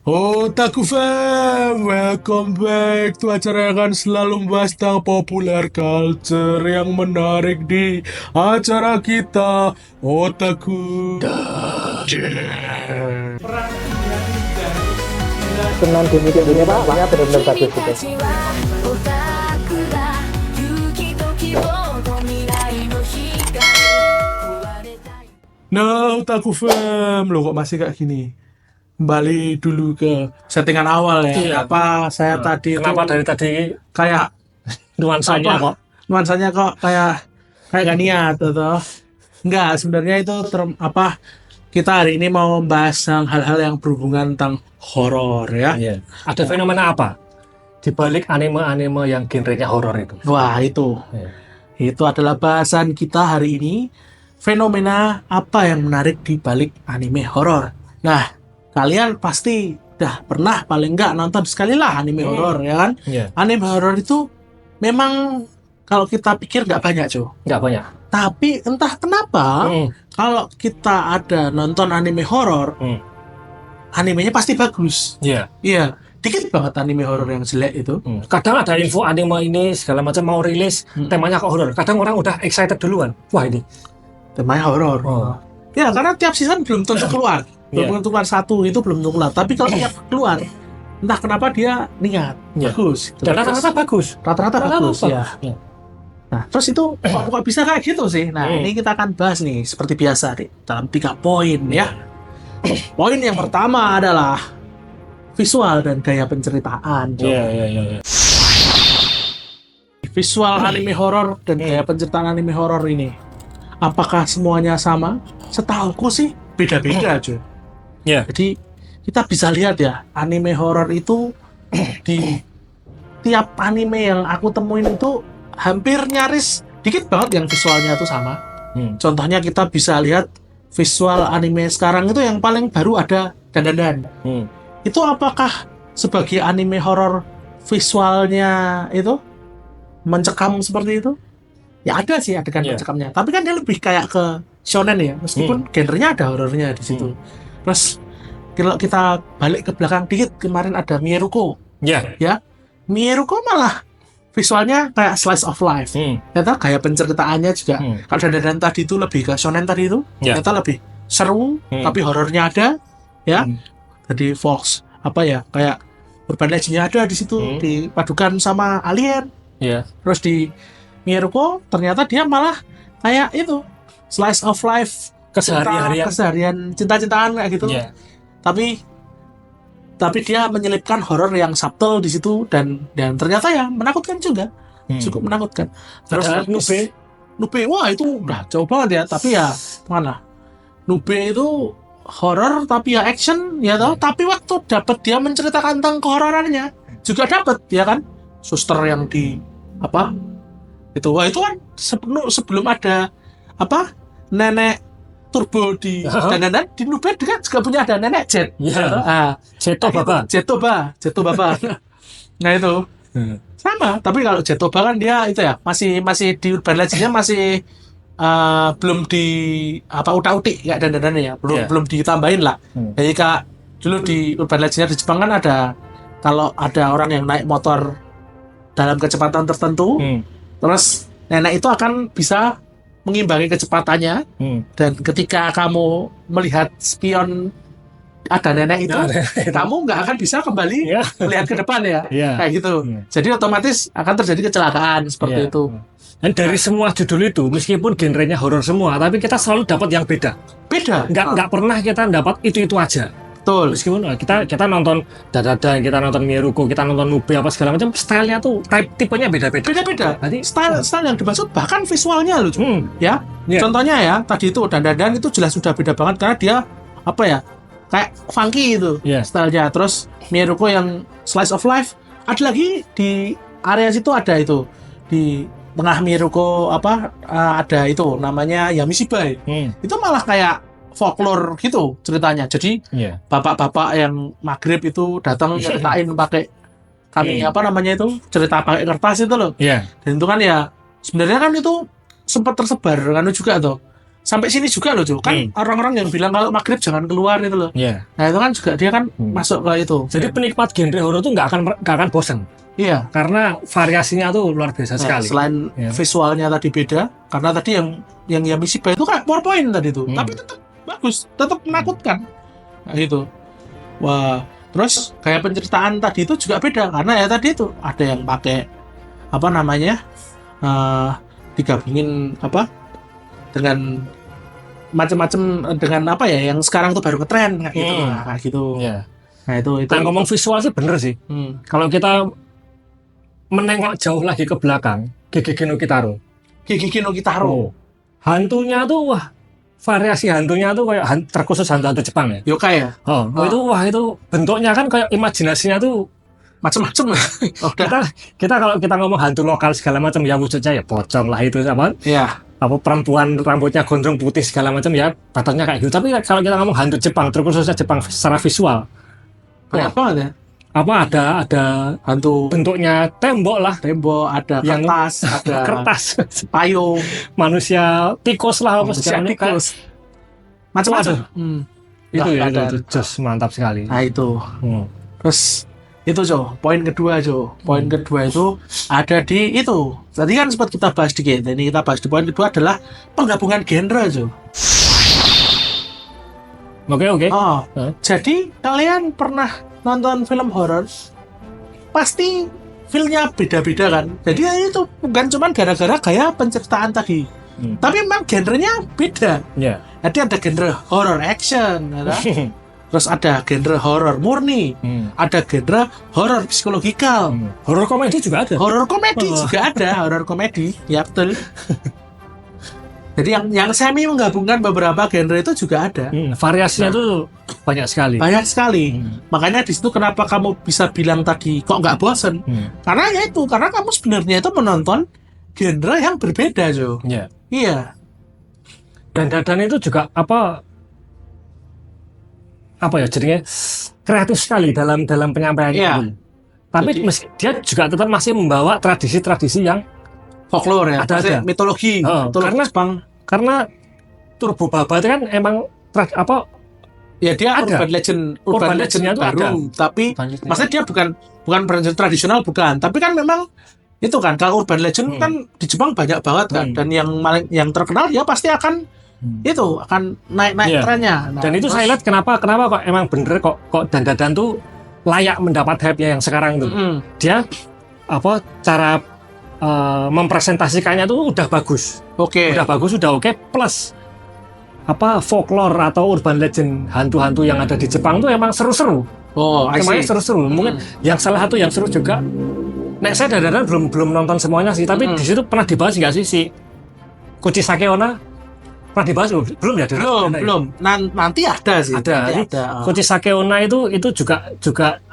Otaku fam, welcome back to acara yang akan selalu membahas tentang popular culture yang menarik di acara kita Otaku. Kenan demi dunia pak, makanya benar-benar bagus gitu. Nah, Otaku fam, lo kok masih kayak gini? Kembali dulu ke settingan awal ya. Iya. Apa saya tadi itu Kenapa dari tadi kayak nuansanya apa? kok? Nuansanya kok kayak gak niat atau enggak, sebenarnya itu kita hari ini mau membahas hal-hal yang berhubungan tentang horor ya. Iya. Ada fenomena apa di balik anime-anime yang genrenya horor itu? Wah, itu Iya. adalah bahasan kita hari ini. Fenomena apa yang menarik di balik anime horor. Nah, kalian pasti udah pernah paling enggak nonton sekali lah anime horor ya kan? Iya. Anime horor itu memang kalau kita pikir nggak banyak cuy. Nggak banyak. Tapi entah kenapa kalau kita ada nonton anime horor, animenya pasti bagus. Iya. Iya, dikit banget anime horor yang jelek itu. Kadang ada info anime ini segala macam mau rilis, temanya kok horor. Kadang orang udah excited duluan. Wah ini. Temanya horor. Oh. Ya, karena tiap season belum tentu keluar. Belum tentu keluar satu, itu belum tentu keluar. Tapi kalau tiap keluar, entah kenapa dia niat. Iya. Bagus. Dan rata-rata bagus. Rata-rata bagus ya. Iya. Nah, terus itu kok bisa kayak gitu sih? Nah, ini kita akan bahas nih seperti biasa nih dalam 3 poin ya. Poin yang pertama adalah visual dan gaya penceritaan. Iya. Visual anime horor dan gaya penceritaan anime horor ini, apakah semuanya sama? Setahuku sih beda-beda aja. Iya. Jadi kita bisa lihat ya, anime horor itu di tiap anime yang aku temuin itu hampir nyaris dikit banget yang visualnya itu sama. Contohnya kita bisa lihat visual anime sekarang itu yang paling baru ada dandan. Itu apakah sebagai anime horor visualnya itu mencekam seperti itu? Ya ada sih adegan mencekamnya. Tapi kan dia lebih kayak ke shonen ya, meskipun genrenya ada horornya di situ. Terus kalau kita balik ke belakang dikit, kemarin ada Mieruko. Iya. Ya, Mieruko malah visualnya kayak slice of life. Ternyata gaya penceritaannya juga. Kalau dan tadi itu lebih ke shonen tadi itu, ternyata lebih seru, tapi horornya ada, ya. Jadi Fox kayak Urban Legend-nya ada di situ, dipadukan sama alien. Iya. Terus di Mieruko ternyata dia malah kayak itu slice of life, keseharian cinta-cintaan kayak gitu. Iya. Tapi dia menyelipkan horor yang subtle di situ dan ternyata ya menakutkan juga. Cukup menakutkan. Terus Nube, wah itu udah jauh banget ya, tapi ya mana? Nube itu horor tapi ya action ya toh, tapi waktu dapat dia menceritakan tentang kehororannya juga dapat ya kan? Suster yang di itu kan sebelum ada nenek turbo di dan di Nube dia juga punya ada nenek jet. Jetoba. Nah itu sama, tapi kalau Jetoba kan dia itu ya masih di Urban Legend-nya masih belum di utak-utik kayak dandanannya ya, belum ditambahin lah. Jadi kak dulu di Urban Legend-nya di Jepang kan ada, kalau ada orang yang naik motor dalam kecepatan tertentu, terus nenek itu akan bisa mengimbangi kecepatannya, dan ketika kamu melihat spion ada nenek itu, kamu nggak akan bisa kembali melihat ke depan ya, kayak gitu. Jadi otomatis akan terjadi kecelakaan seperti itu. Dan dari semua judul itu, meskipun genrenya horor semua, tapi kita selalu dapat yang beda. Nggak pernah kita dapat itu aja. Betul. Meskipun kita nonton Dadadan, kita nonton Mieruko, kita nonton Nube apa segala macam, stylenya tuh tipenya beda-beda. Jadi style yang dimaksud bahkan visualnya loh, ya. Contohnya ya tadi itu Dandadan itu jelas sudah beda banget karena dia kayak funky itu stylenya. Terus Mieruko yang slice of life, ada lagi di area situ ada itu di tengah Mieruko ada itu namanya Yamishibai. Itu malah kayak folklore gitu ceritanya. Jadi bapak-bapak yang maghrib itu datang ceritain pakai cerita pakai kertas itu loh. Dan itu kan ya sebenarnya kan itu sempat tersebar kan juga tuh sampai sini juga loh, Jo. Kan orang-orang yang bilang kalau maghrib jangan keluar itu loh. Iya. Nah, itu kan juga dia kan masuk ke itu. Jadi penikmat genre horor tuh nggak akan bosan. Iya. Karena variasinya tuh luar biasa sekali. Selain visualnya tadi beda, karena tadi yang Yamishiba itu kan PowerPoint tadi tuh, tapi tetap bagus, tetap menakutkan. Nah, itu. Wah, terus kayak penceritaan tadi itu juga beda karena ya tadi itu ada yang pakai apa namanya? Digabungin apa? Dengan macam-macam dengan apa ya yang sekarang tuh baru ngetren kayak gitu. Nah, kayak gitu. Iya. Nah, itu. Nah, ngomong visual sih bener sih. Kalau kita menengok jauh lagi ke belakang, Gegege no Kitaro. Gegege no Kitaro. Hantunya tuh wah, variasi hantunya tuh kayak terkhusus hantu-hantu Jepang ya. Yokai ya. Itu bentuknya kan kayak imajinasinya tuh macam-macam. Kita kalau kita ngomong hantu lokal segala macam ya wujudnya ya pocong lah itu apa? Iya. Apa perempuan rambutnya gondrong putih segala macam ya patoknya kayak gitu. Tapi kalau kita ngomong hantu Jepang terkhususnya Jepang secara visual. Banyak banget ya. Apa ada hantu bentuknya tembok, ada yang kertas, ada kertas, payung, manusia tikus lah apa segala tikus. Macam-macam. Itu just mantap sekali. Nah, itu. Terus itu Jo, poin kedua itu ada di itu. Tadi kan sempat kita bahas dikit. Ini kita bahas di poin kedua adalah penggabungan genre Jo. Oke. Jadi kalian pernah nonton film horor? Pasti filmnya beda-beda kan. Jadi itu bukan cuma gara-gara gaya penceritaan tadi, tapi memang genrenya beda. Jadi ada genre horror action, terus ada genre horror murni, ada genre horror psikologikal, horror komedi juga ada. Horror komedi, ya betul. Jadi yang semi menggabungkan beberapa genre itu juga ada. Variasinya tuh banyak sekali. Makanya di situ kenapa kamu bisa bilang tadi kok nggak bosen? Karena ya itu, karena kamu sebenarnya itu menonton genre yang berbeda, Jo. Iya. Dan itu juga apa ya jadinya kreatif sekali dalam penyampaiannya. Tapi dia juga tetap masih membawa tradisi-tradisi yang folklore ya, ada mitologi karena Turbo Baba itu kan emang ya dia urban legend baru, tapi maksudnya dia bukan brand tradisional bukan, tapi kan memang itu kan kalau urban legend kan di Jepang banyak banget kan, dan yang terkenal dia pasti akan itu akan naik trennya. Dan itu saya lihat kenapa kok emang bener kok Dan tuh layak mendapat hype-nya yang sekarang tuh. Dia cara mempresentasikannya tuh udah bagus. Udah oke. Plus folklore atau urban legend hantu-hantu yang ada di Jepang tuh emang seru-seru. Emangnya seru-seru. Mungkin yang salah satu yang seru juga. Saya dadan belum nonton semuanya sih, tapi di situ pernah dibahas nggak sih si Kuchisake Onna? Pernah dibahas belum ya? Belum. Nanti ada sih. Ada. Kuchisake Onna itu juga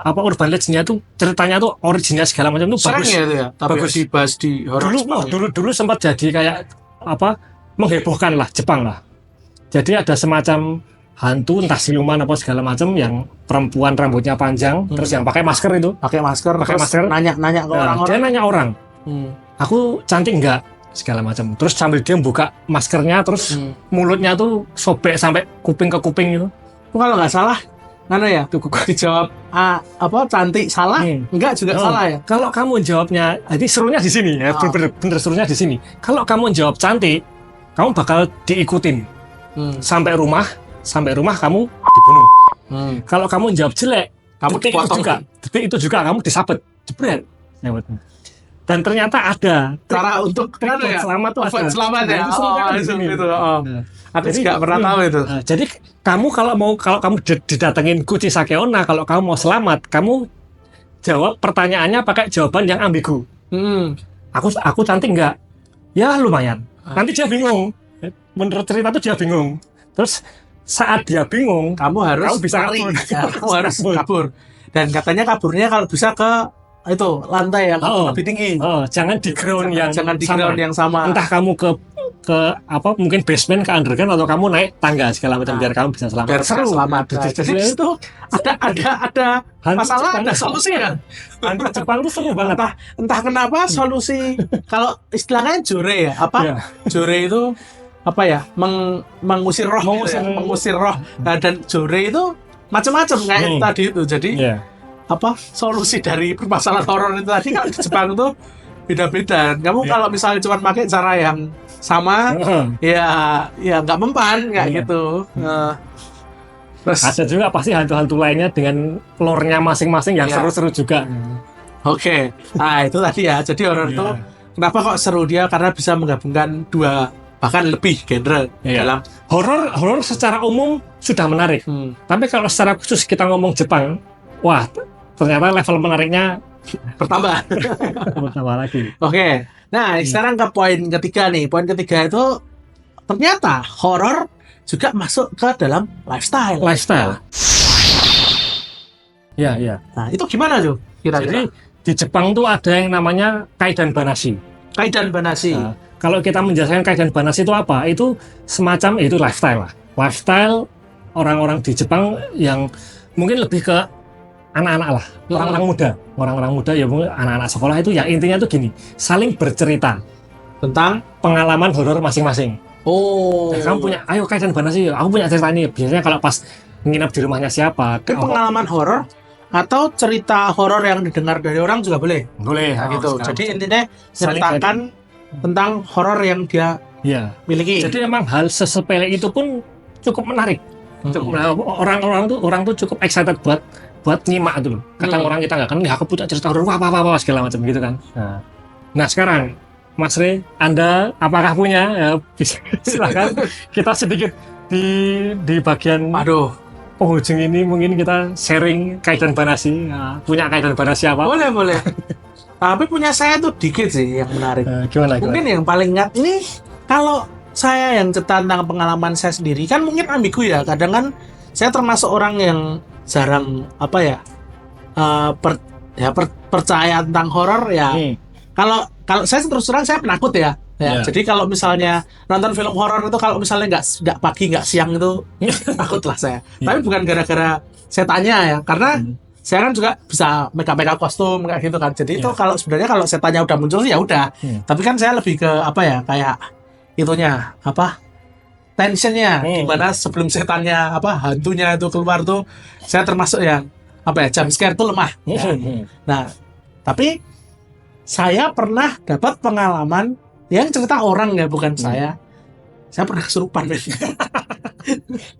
urban legend-nya tuh ceritanya tuh originnya segala macam tuh bagus. Ya itu ya. Bagus dibahas di horor. Dulu sempat jadi kayak menghebohkan lah Jepang lah. Jadi ada semacam hantu entah siluman apa segala macam yang perempuan rambutnya panjang terus yang pakai masker itu. Pakai masker nanya ke orang-orang. Dia nanya orang. Aku cantik enggak? Segala macam. Terus sambil dia buka maskernya terus mulutnya tuh sobek sampai kuping ke kuping gitu. Kalau nggak salah ya dijawab cantik salah enggak juga salah ya. Kalau kamu jawabnya jadi serunya di sini ya, bener serunya di sini. Kalau kamu jawab cantik, kamu bakal diikutin sampai rumah kamu dibunuh. Kalau kamu jawab jelek, detik itu juga kamu disabet, jebret. Dan ternyata ada cara untuk selamat tuh ada. Selamat ya. Itu. Aku juga pernah tahu itu. Jadi kamu kalau kamu didatengin Kuchisake Onna, kalau kamu mau selamat, kamu jawab pertanyaannya pakai jawaban yang ambigu. Aku cantik enggak? Ya lumayan. Nanti dia bingung. Menurut cerita tuh dia bingung. Terus saat dia bingung, kamu harus kabur. Dan katanya kaburnya kalau bisa ke itu lantai yang lebih tinggi. Jangan di ground yang sama. Entah kamu ke mungkin basement ke underground atau kamu naik tangga segala macam biar kamu bisa selamat. Biar selamat. Jadi itu ada masalah, ada solusi kan. Hantu Jepang itu seru banget. Entah kenapa solusi kalau istilahnya jore ya. Jore itu apa ya mengusir roh, mengusir roh. Nah, dan Jore itu macam-macam kayak tadi itu. Jadi apa solusi dari permasalahan horor itu tadi kalau di Jepang itu beda-beda. Kamu kalau misalnya cuma pakai cara yang sama, ya nggak mempan kayak gitu. Terus ada juga pasti hantu-hantu lainnya dengan lore-nya masing-masing yang seru-seru juga. Oke. Nah itu tadi ya. Jadi horor itu kenapa kok seru dia? Karena bisa menggabungkan dua bahkan lebih genre dalam horor secara umum sudah menarik. Tapi kalau secara khusus kita ngomong Jepang, wah ternyata level menariknya bertambah. bertambah lagi. Oke. Nah, sekarang ke poin ketiga nih. Poin ketiga itu ternyata horor juga masuk ke dalam lifestyle. Ya. Nah, itu gimana tuh? Jadi di Jepang tuh ada yang namanya Kaidan Banashi. Nah, kalau kita menjelaskan Kaidan Banashi itu apa? Itu semacam itu lifestyle lah. Lifestyle orang-orang di Jepang yang mungkin lebih ke anak-anak lah, orang-orang muda ya mungkin anak-anak sekolah itu ya intinya tuh gini, saling bercerita tentang pengalaman horor masing-masing. Kamu punya, ayo Kaidan Banashi, aku punya cerita ini. Biasanya kalau pas nginep di rumahnya siapa. Itu pengalaman horor atau cerita horor yang didengar dari orang juga boleh? Boleh, gitu. Jadi intinya ceritakan tentang horor yang dia miliki. Jadi memang hal sesepele itu pun cukup menarik. Orang tuh cukup excited buat nyimak dulu. Kadang orang kita nggak kan, aku punya cerita horor apa segala macam gitu kan. Nah sekarang Mas Rey, Anda apakah punya? Ya, bisa, silakan kita sedikit di bagian penghujung ini mungkin kita sharing Kaidan Banashi. Nah, punya Kaidan Banashi apa? Boleh. Tapi punya saya tuh dikit sih yang menarik. Gimana? Mungkin yang paling ingat ini kalau saya yang cerita tentang pengalaman saya sendiri kan mungkin ambigu ya. Kadang kan saya termasuk orang yang jarang percaya tentang horor ya. Kalau saya terus terang saya penakut ya. Jadi kalau misalnya nonton film horor itu kalau misalnya nggak pagi nggak siang itu takut lah saya. Tapi bukan gara-gara setannya ya, karena saya kan juga bisa make-up kostum kayak gitu kan. Jadi itu kalau sebenarnya kalau setannya udah muncul sih ya udah. Tapi kan saya lebih ke apa ya, kayak itunya tensionnya gimana sebelum setannya hantunya itu keluar tuh saya termasuk yang jump scare tuh lemah. Nah tapi saya pernah dapat pengalaman yang cerita orang ya, bukan saya pernah kesurupan.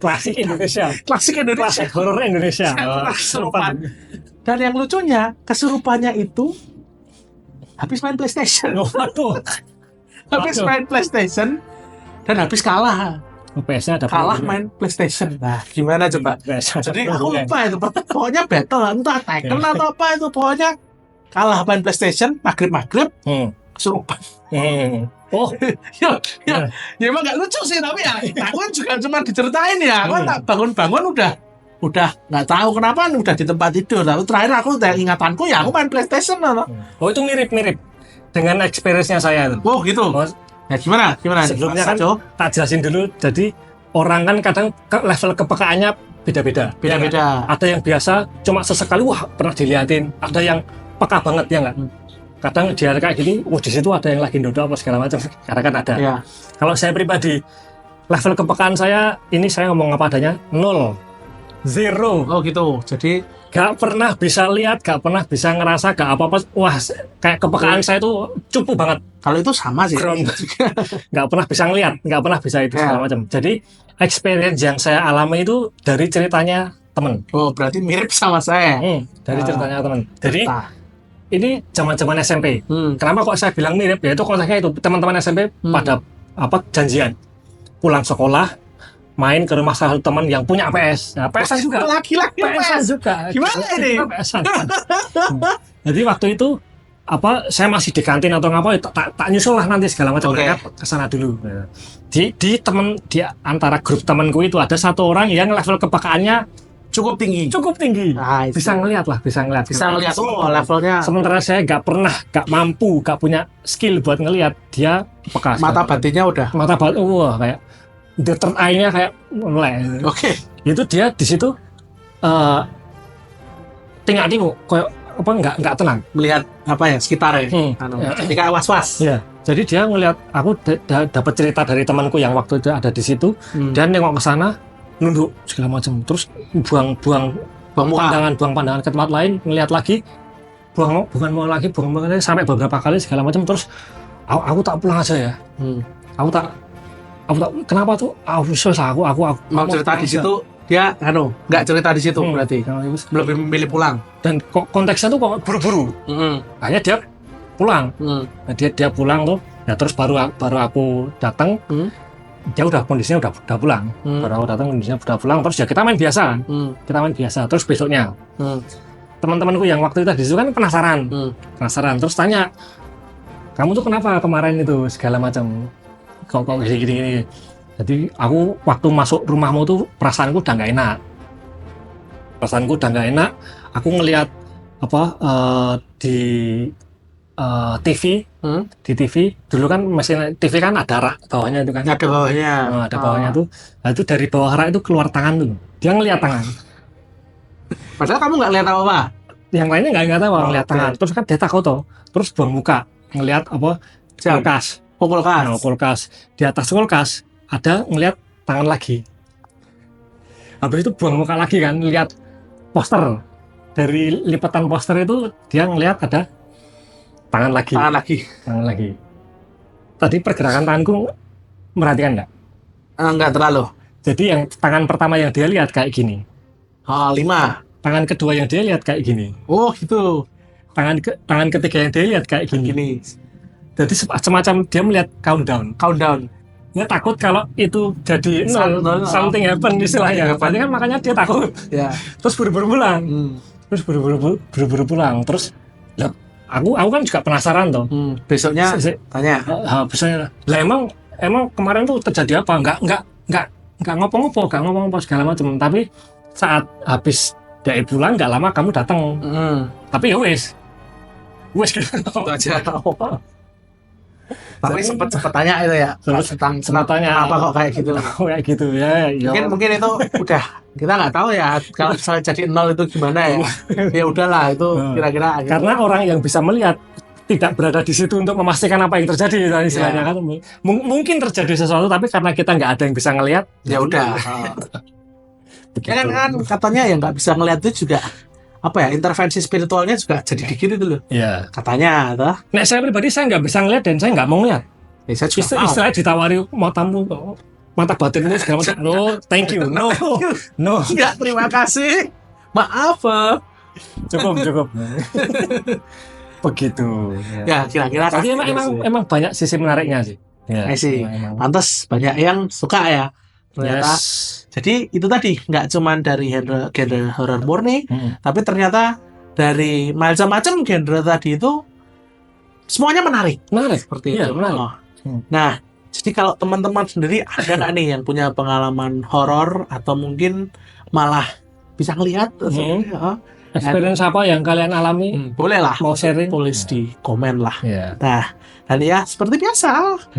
Klasik Indonesia horor Indonesia. Kesurupan. Dan yang lucunya kesurupannya itu habis main PlayStation. Habis main PlayStation dan habis kalah. PS-nya ada kalah main PlayStation. Nah, gimana coba? Jadi aku lupa itu. Pokoknya battle entah Tekken atau apa itu, pokoknya kalah main PlayStation, maghrib kesurupan. Ya emang gak lucu sih, tapi ya aku kan juga cuma diceritain ya. Aku tak bangun-bangun udah nggak tahu kenapa udah di tempat tidur. Tapi terakhir aku ingatanku ya aku main PlayStation. Itu mirip dengan experience-nya saya tuh. Oh gitu. Ya gimana? Sebelumnya kan tak jelasin dulu. Jadi orang kan kadang level kepekaannya beda-beda. Ada yang biasa cuma sesekali pernah diliatin. Ada yang peka banget ya nggak. Kadang dia kayak gini, di situ ada yang lagi dodo apa segala macam. Karena kan ada. Ya. Kalau saya pribadi, level kepekaan saya ini saya ngomong apa adanya 0. Oh gitu. Jadi gak pernah bisa lihat, gak pernah bisa ngerasa, gak apa-apa. Wah, kayak kepekaan saya tuh cupu banget. Kalau itu sama sih. Gak pernah bisa ngelihat, gak pernah bisa itu segala macam. Jadi experience yang saya alami itu dari ceritanya temen. Oh, berarti mirip sama saya. Dari ceritanya temen. Jadi ini zaman-zaman SMP. Kenapa kok saya bilang mirip? Ya itu konteksnya itu teman-teman SMP pada janjian pulang sekolah main ke rumah salah satu teman yang punya PS. Nah, PS-an juga. Laki-laki PS juga. Gimana ini? PS-an. Jadi waktu itu saya masih di kantin atau ngapa tak nyusul lah nanti segala macam. Mereka kesana dulu. Di antara grup temanku itu ada satu orang yang level kepekaannya cukup tinggi. Nah, bisa ngelihat. Levelnya. Sementara saya nggak mampu, nggak punya skill buat ngelihat. Dia peka. Mata batinnya udah. Kayak the third eye-nya kayak mulai. Oke. Itu dia di situ tinggal kayak nggak tenang melihat sekitar ya. Jadi kayak was-was. Iya. Jadi dia ngelihat aku dapat cerita dari temanku yang waktu itu ada di situ dan nengok ke sana nunduk segala macam terus buang pandangan ke tempat lain ngelihat lagi buang lagi sampai beberapa kali segala macam terus aku tak pulang aja ya. Aku tak kenapa tuh aku mau cerita di situ dia nggak cerita di situ berarti lebih memilih pulang dan kok konteksnya tuh kok buru-buru akhirnya dia pulang nah, dia pulang tuh ya terus baru aku datang dia udah kondisinya udah pulang baru aku datang kondisinya udah pulang terus ya kita main biasa terus besoknya teman-temanku yang waktu itu di situ kan penasaran terus tanya kamu tuh kenapa kemarin itu segala macam kok gini. Jadi aku waktu masuk rumahmu tuh perasaanku udah nggak enak. Aku ngelihat di TV, di TV dulu kan mesin TV kan ada rak bawahnya itu kan. Ada bawahnya. Ada bawahnya tuh. Nah, itu dari bawah rak itu keluar tangan tuh. Dia ngelihat tangan. Padahal kamu nggak lihat apa-apa. Yang lainnya nggak tahu ngelihat tangan. Terus kan dia takut tuh. Terus buang muka ngelihat kulkas. Kulkas. Di atas kulkas ada ngelihat tangan lagi. Habis itu buang muka lagi kan, lihat poster. Dari lipatan poster itu dia ngelihat ada tangan lagi. Tadi pergerakan tanganku merhatikan nggak? Nggak terlalu. Jadi yang tangan pertama yang dia lihat kayak gini. 5. Tangan kedua yang dia lihat kayak gini. Oh gitu. Tangan ketiga yang dia lihat kayak gini. Jadi semacam dia melihat countdown. Dia takut kalau itu jadi something happen istilahnya. Berarti kan makanya dia takut. Ya. Terus buru-buru pulang. Buru-buru pulang. Terus aku kan juga penasaran toh. Besoknya tanya. Besoknya. Lah emang kemarin tuh terjadi apa? Enggak ngopo-ngopo segala macam. Tapi saat habis dari pulang enggak lama kamu datang. Tapi ya wes gitu aja. Tapi sempat tanya itu ya tentang kenapa kok kayak gitu ya. Mungkin itu udah kita nggak tahu ya kalau misalnya jadi 0 itu gimana ya. Ya udahlah itu kira-kira karena orang yang bisa melihat tidak berada di situ untuk memastikan apa yang terjadi istilahnya kan mungkin terjadi sesuatu tapi karena kita nggak ada yang bisa ngelihat ya udah. kan katanya yang nggak bisa ngelihat itu juga intervensi spiritualnya juga jadi dikit itu loh. Iya. Katanya toh. Nek saya pribadi saya nggak bisa ngeliat dan saya nggak mau ngeliat. Istilahnya ditawari mau tamu mata batinmu segala macam. No, thank you. No. Enggak, terima kasih. Maaf. Cukup. Begitu. Ya, kira-kira. Tapi emang banyak sisi menariknya sih. Ya, sih. Pantas banyak yang suka ya. Ternyata. Jadi itu tadi nggak cuman dari genre horror murni, tapi ternyata dari macam-macam genre tadi itu semuanya menarik seperti itu. Menarik. Nah, jadi kalau teman-teman sendiri ada nggak nih yang punya pengalaman horor atau mungkin malah bisa ngelihat experience apa yang kalian alami? Boleh lah, mau sharing, tulis di komen lah. Yeah. Nah, dan ya seperti biasa,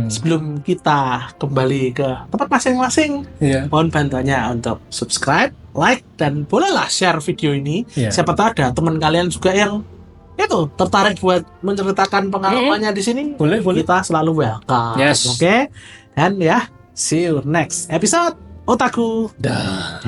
sebelum kita kembali ke tempat masing-masing, mohon bantuannya untuk subscribe, like, dan bolehlah share video ini. Siapa tahu ada teman kalian juga yang tertarik buat menceritakan pengalamannya di sini. Boleh. Kita selalu welcome. Yes. Oke. Dan ya, see you next episode Otaku. Dah.